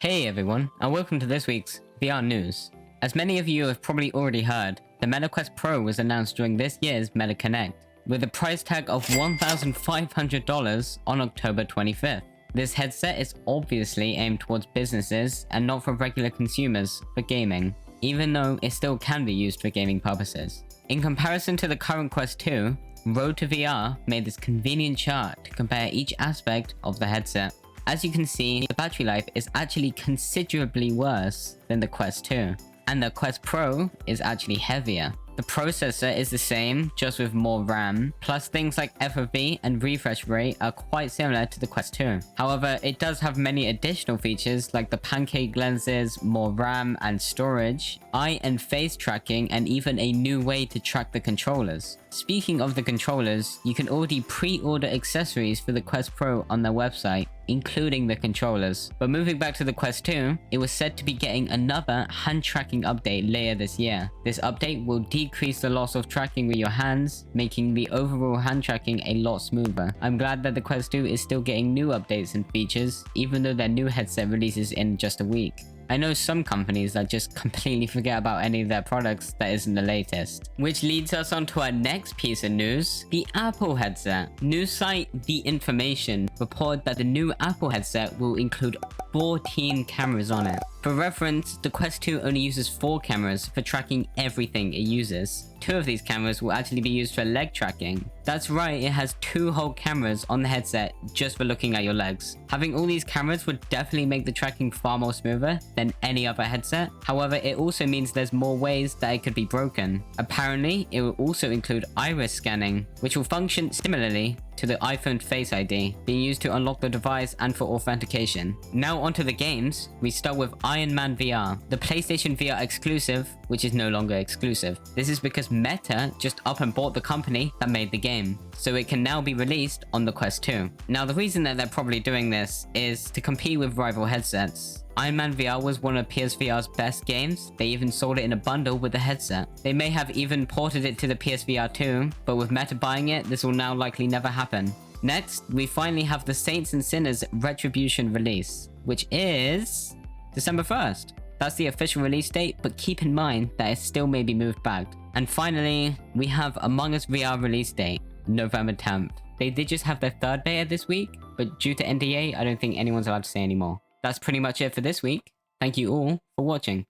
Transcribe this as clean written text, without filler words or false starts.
Hey everyone, and welcome to this week's VR news. As many of you have probably already heard, the Meta Quest Pro was announced during this year's Meta Connect, with a price tag of $1,500 on October 25th. This headset is obviously aimed towards businesses and not for regular consumers for gaming, even though it still can be used for gaming purposes. In comparison to the current Quest 2, Road to VR made this convenient chart to compare each aspect of the headset. As you can see, the battery life is actually considerably worse than the Quest 2, and the Quest Pro is actually heavier. The processor is the same, just with more RAM, plus things like FOV and refresh rate are quite similar to the Quest 2. However, it does have many additional features like the pancake lenses, more RAM and storage, eye and face tracking, and even a new way to track the controllers. Speaking of the controllers, you can already pre-order accessories for the Quest Pro on their website, including the controllers. But moving back to the Quest 2, it was said to be getting another hand tracking update later this year. This update will decrease the loss of tracking with your hands, making the overall hand tracking a lot smoother. I'm glad that the Quest 2 is still getting new updates and features, even though their new headset releases in just a week. I know some companies that just completely forget about any of their products that isn't the latest. Which leads us on to our next piece of news, the Apple headset. News site The Information reported that the new Apple headset will include 14 cameras on it. For reference, the Quest 2 only uses 4 cameras for tracking everything it uses. 2 of these cameras will actually be used for leg tracking. That's right, it has 2 whole cameras on the headset just for looking at your legs. Having all these cameras would definitely make the tracking far more smoother than any other headset. However, it also means there's more ways that it could be broken. Apparently, it will also include iris scanning, which will function similarly to the iPhone Face ID, being used to unlock the device and for authentication. Now onto the games, we start with Iron Man VR, the PlayStation VR exclusive, which is no longer exclusive. This is because Meta just up and bought the company that made the game, so it can now be released on the Quest 2. Now the reason that they're probably doing this is to compete with rival headsets. Iron Man VR was one of PSVR's best games. They even sold it in a bundle with the headset. They may have even ported it to the PSVR 2, but with Meta buying it, this will now likely never happen. Next, we finally have the Saints and Sinners Retribution release, which is December 1st. That's the official release date, but keep in mind that it still may be moved back. And finally, we have Among Us VR release date, November 10th. They did just have their 3rd beta this week, but due to NDA, I don't think anyone's allowed to say anymore. That's pretty much it for this week. Thank you all for watching.